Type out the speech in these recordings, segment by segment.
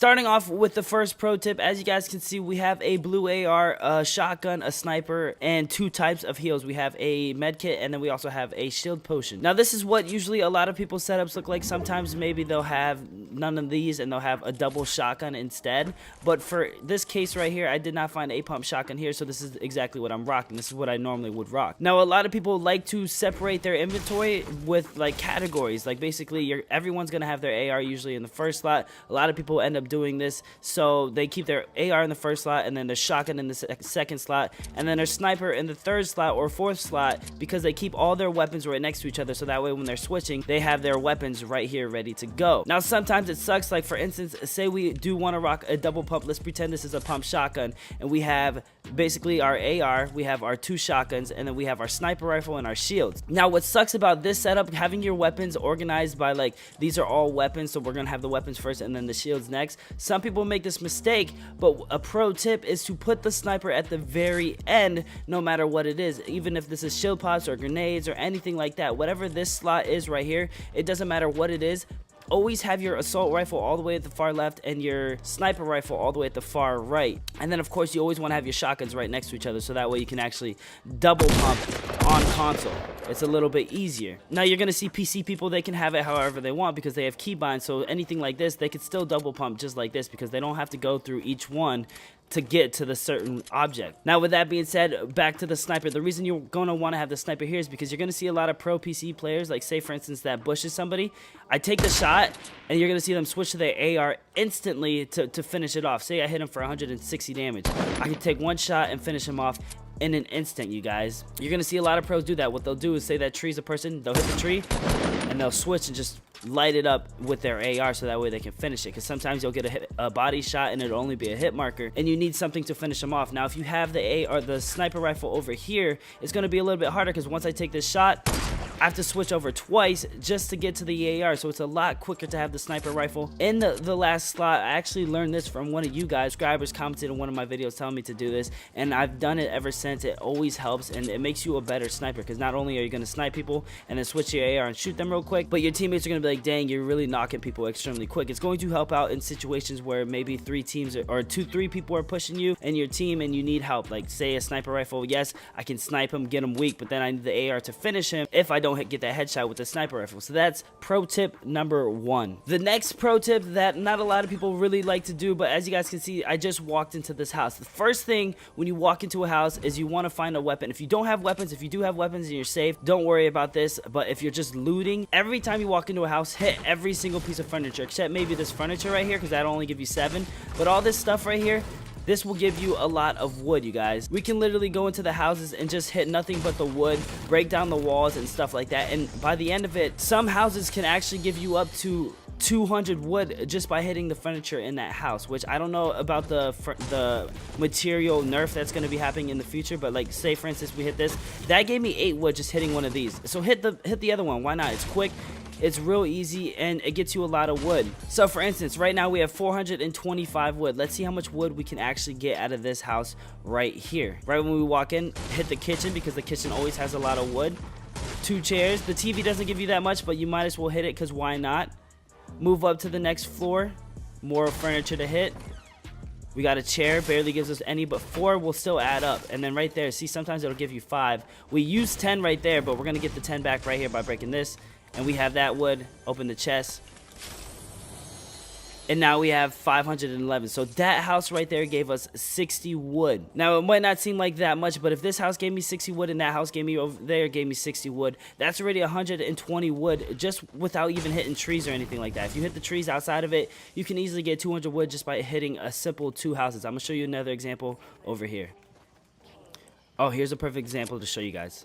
Starting off with the first pro tip, as you guys can see, we have a blue AR, a shotgun, a sniper, and 2 types of heals. We have a med kit, and then we also have a shield potion. Now, this is what usually a lot of people's setups look like. Sometimes maybe they'll have none of these, and they'll have a double shotgun instead. But for this case right here, I did not find a pump shotgun here, so this is exactly what I'm rocking. This is what I normally would rock. Now, a lot of people like to separate their inventory with like categories. Like basically, everyone's gonna have their AR usually in the first slot. A lot of people end up doing this, so they keep their AR in the first slot, and then their shotgun in the second slot, and then their sniper in the third slot or fourth slot, because they keep all their weapons right next to each other, so that way when they're switching, they have their weapons right here ready to go. Now, sometimes it sucks. Like for instance, say we do want to rock a double pump. Let's pretend this is a pump shotgun, and we have basically our AR, we have our 2 shotguns, and then we have our sniper rifle and our shields. Now, what sucks about this setup, having your weapons organized by like, these are all weapons, so we're gonna have the weapons first and then the shields next. Some people make this mistake, but a pro tip is to put the sniper at the very end, no matter what it is. Even if this is shield pops or grenades or anything like that, whatever this slot is right here, it doesn't matter what it is. Always have your assault rifle all the way at the far left and your sniper rifle all the way at the far right. And then of course you always want to have your shotguns right next to each other, so that way you can actually double pump on console. It's a little bit easier. Now you're gonna see PC people, they can have it however they want because they have keybinds, so anything like this they could still double pump just like this because they don't have to go through each one to get to the certain object. Now, with that being said, back to the sniper. The reason you're gonna want to have the sniper here is because you're gonna see a lot of pro PC players, like say for instance that bushes somebody. I take the shot and you're gonna see them switch to their AR instantly to finish it off. Say I hit him for 160 damage. I can take one shot and finish him off in an instant, you guys. You're gonna see a lot of pros do that. What they'll do is say that tree's a person, they'll hit the tree and they'll switch and just light it up with their AR so that way they can finish it, because sometimes you'll get a body shot and it'll only be a hit marker and you need something to finish them off. Now if you have the the sniper rifle over here, it's going to be a little bit harder because once I take this shot I have to switch over twice just to get to the AR, so it's a lot quicker to have the sniper rifle in the last slot. I actually learned this from one of you guys. Subscribers commented in one of my videos telling me to do this, and I've done it ever since. It always helps, and it makes you a better sniper, because not only are you going to snipe people and then switch your AR and shoot them real quick, but your teammates are going to be like, dang, you're really knocking people extremely quick. It's going to help out in situations where maybe 3 teams or 2-3 people are pushing you and your team and you need help. Like say a sniper rifle, yes, I can snipe him, get him weak, but then I need the AR to finish him if I don't get that headshot with the sniper rifle. So that's pro tip number 1. The next pro tip that not a lot of people really like to do, but as you guys can see, I just walked into this house. The first thing when you walk into a house is you want to find a weapon. If you don't have weapons, if you do have weapons and you're safe, don't worry about this. But if you're just looting, every time you walk into a house, hit every single piece of furniture, except maybe this furniture right here, because that'll only give you 7. But all this stuff right here, this will give you a lot of wood, you guys. We can literally go into the houses and just hit nothing but the wood, break down the walls and stuff like that. And by the end of it, some houses can actually give you up to 200 wood just by hitting the furniture in that house, which I don't know about the material nerf that's going to be happening in the future, but like say for instance we hit this, that gave me 8 wood just hitting one of these. So hit the other one. Why not? It's quick, it's real easy, and it gets you a lot of wood. So for instance, right now we have 425 wood. Let's see how much wood we can actually get out of this house right here. Right when we walk in, hit the kitchen, because the kitchen always has a lot of wood. 2 chairs. The TV doesn't give you that much, but you might as well hit it, because why not? Move up to the next floor, more furniture to hit. We got a chair, barely gives us any, but 4 will still add up. And then right there, see, sometimes it'll give you 5. We use 10 right there, but we're gonna get the 10 back right here by breaking this. And we have that wood. Open the chest, and now we have 511. So that house right there gave us 60 wood. Now it might not seem like that much, but if this house gave me 60 wood and that house gave me over there gave me 60 wood, that's already 120 wood just without even hitting trees or anything like that. If you hit the trees outside of it, you can easily get 200 wood just by hitting a simple 2 houses. I'm gonna show you another example over here. Oh, here's a perfect example to show you guys.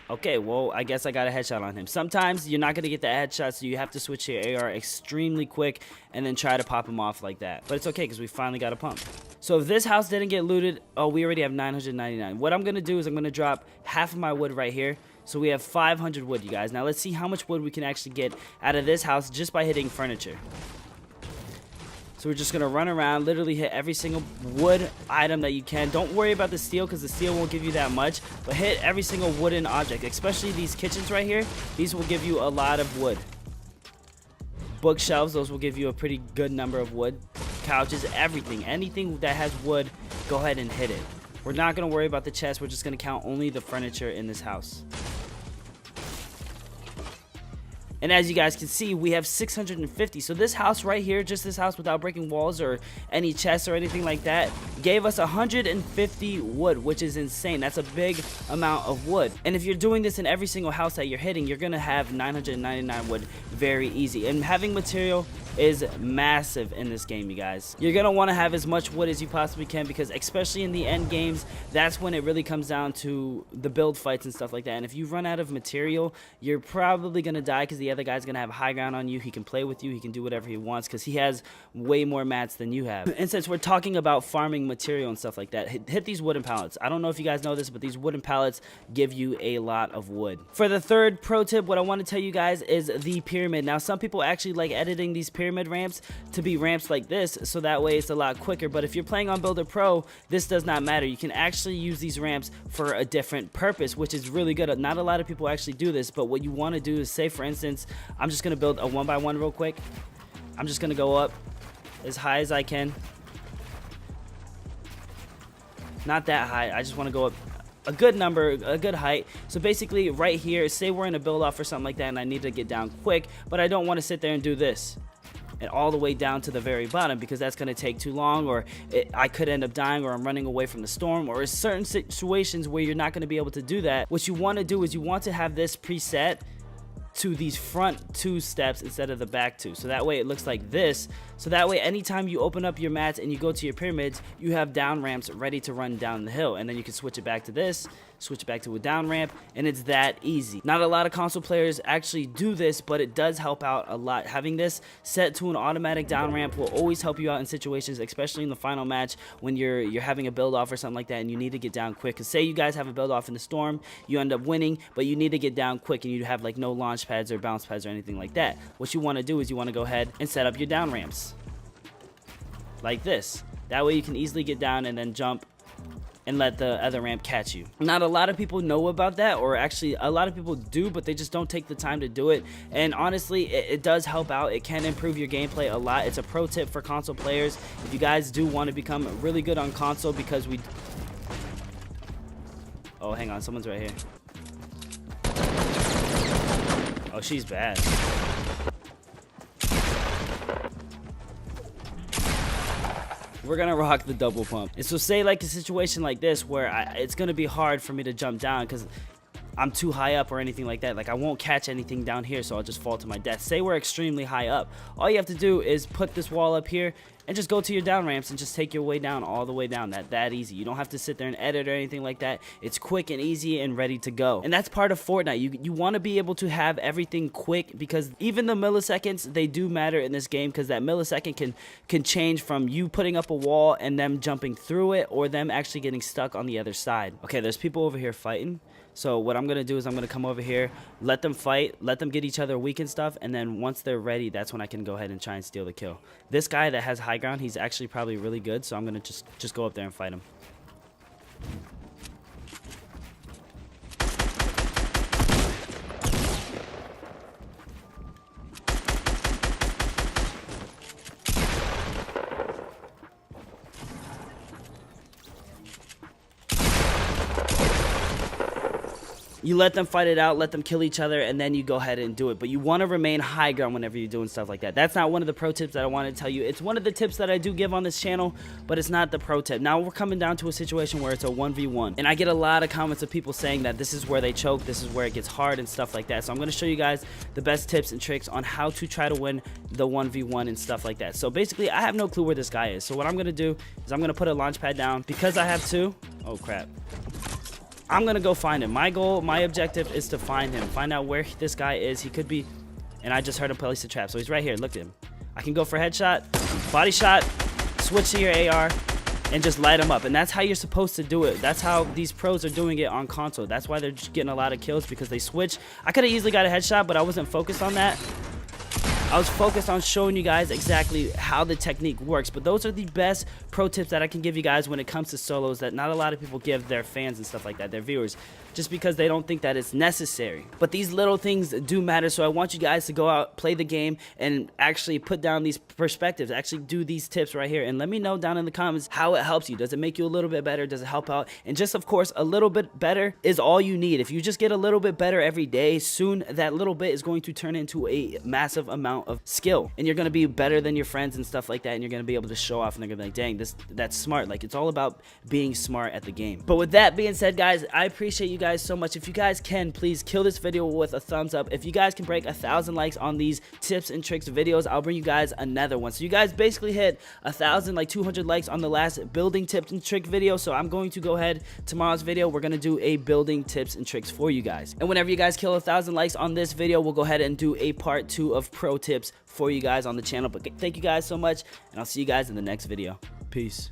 Okay, well, I guess I got a headshot on him. Sometimes you're not going to get that headshot, so you have to switch your AR extremely quick and then try to pop him off like that. But it's okay, because we finally got a pump. So if this house didn't get looted, oh, we already have 999. What I'm going to do is I'm going to drop half of my wood right here. So we have 500 wood, you guys. Now let's see how much wood we can actually get out of this house just by hitting furniture. So we're just going to run around, literally hit every single wood item that you can. Don't worry about the steel, because the steel won't give you that much. But hit every single wooden object, especially these kitchens right here. These will give you a lot of wood. Bookshelves, those will give you a pretty good number of wood. Couches, everything. Anything that has wood, go ahead and hit it. We're not going to worry about the chest. We're just going to count only the furniture in this house. And as you guys can see, we have 650. So this house right here, just this house without breaking walls or any chests or anything like that, gave us 150 wood, which is insane. That's a big amount of wood. And if you're doing this in every single house that you're hitting, you're going to have 999 wood very easy. And having material is massive in this game, you guys. You're going to want to have as much wood as you possibly can, because especially in the end games, that's when it really comes down to the build fights and stuff like that. And if you run out of material, you're probably going to die, because the other guy's going to have high ground on you. He can play with you. He can do whatever he wants because he has way more mats than you have. And since we're talking about farming material and stuff like that, hit these wooden pallets. I don't know if you guys know this, but these wooden pallets give you a lot of wood. For the third pro tip, what I want to tell you guys is the pyramid. Now, some people actually like editing these pyramid ramps to be ramps like this, so that way it's a lot quicker. But if you're playing on Builder Pro, this does not matter. You can actually use these ramps for a different purpose, which is really good. Not a lot of people actually do this, but what you want to do is, say for instance, I'm just going to build a 1x1 real quick. I'm just going to go up as high as I can. Not that high. I just want to go up a good number, a good height. So basically right here, say we're in a build off or something like that and I need to get down quick, but I don't want to sit there and do this and all the way down to the very bottom, because that's going to take too long, or I could end up dying, or I'm running away from the storm, or certain situations where you're not going to be able to do that. What you want to do is you want to have this preset to these front 2 steps instead of the back 2, so that way it looks like this. So that way anytime you open up your mats and you go to your pyramids, you have down ramps ready to run down the hill, and then you can switch it back to this, switch it back to a down ramp, and it's that easy. Not a lot of console players actually do this, but it does help out a lot. Having this set to an automatic down ramp will always help you out in situations, especially in the final match when you're having a build off or something like that and you need to get down quick. Because say you guys have a build off in the storm, you end up winning, but you need to get down quick and you have like no launch pads or bounce pads or anything like that. What you want to do is you want to go ahead and set up your down ramps like this. That way you can easily get down and then jump and let the other ramp catch you. Not a lot of people know about that, or actually a lot of people do, but they just don't take the time to do it. And honestly, it does help out. It can improve your gameplay a lot. It's a pro tip for console players if you guys do want to become really good on console, because we... Oh, hang on, someone's right here. Oh, she's bad. We're gonna rock the double pump. And so say like a situation like this where it's gonna be hard for me to jump down because I'm too high up or anything like that. Like I won't catch anything down here, so I'll just fall to my death. Say we're extremely high up. All you have to do is put this wall up here and just go to your down ramps and just take your way down all the way down. That easy. You don't have to sit there and edit or anything like that. It's quick and easy and ready to go. And that's part of Fortnite. You want to be able to have everything quick, because even the milliseconds, they do matter in this game, because that millisecond can change from you putting up a wall and them jumping through it, or them actually getting stuck on the other side. Okay, there's people over here fighting. So what I'm going to do is I'm going to come over here, let them fight, let them get each other weak and stuff, and then once they're ready, that's when I can go ahead and try and steal the kill. This guy that has high ground, he's actually probably really good, so I'm going to just go up there and fight him. You let them fight it out, let them kill each other, and then you go ahead and do it. But you want to remain high ground whenever you're doing stuff like that. That's not one of the pro tips that I want to tell you. It's one of the tips that I do give on this channel, but it's not the pro tip. Now we're coming down to a situation where it's a 1v1. And I get a lot of comments of people saying that this is where they choke, this is where it gets hard and stuff like that. So I'm going to show you guys the best tips and tricks on how to try to win the 1v1 and stuff like that. So basically, I have no clue where this guy is. So what I'm going to do is I'm going to put a launch pad down. Because I have 2, oh crap, I'm gonna go find him. My goal, my objective is to find him, find out where this guy is. He could be, and I just heard him place a trap, so he's right here. Look at him. I can go for a headshot, body shot, switch to your AR, and just light him up. And that's how you're supposed to do it. That's how these pros are doing it on console. That's why they're just getting a lot of kills, because they switch. I could have easily got a headshot, but I wasn't focused on that. I was focused on showing you guys exactly how the technique works. But those are the best pro tips that I can give you guys when it comes to solos that not a lot of people give their fans and stuff like that, their viewers. just because they don't think that it's necessary. But these little things do matter, so I want you guys to go out, play the game, and actually put down these perspectives, actually do these tips right here, and let me know down in the comments how it helps you. Does it make you a little bit better? Does it help out? And just, of course, a little bit better is all you need. If you just get a little bit better every day, soon that little bit is going to turn into a massive amount of skill, and you're going to be better than your friends and stuff like that, and you're going to be able to show off, and they're going to be like, dang, that's smart. Like, it's all about being smart at the game. But with that being said, guys, I appreciate you guys so much. If you guys can, please kill this video with a thumbs up. If you guys can break 1,000 likes on these tips and tricks videos, I'll bring you guys another one. So you guys basically hit 1,000, like 200 likes on the last building tips and trick video, so I'm going to go ahead, tomorrow's video, we're going to do a building tips and tricks for you guys. And whenever you guys kill 1,000 likes on this video, we'll go ahead and do a part 2 of pro tips for you guys on the channel. But thank you guys so much, and I'll see you guys in the next video. Peace.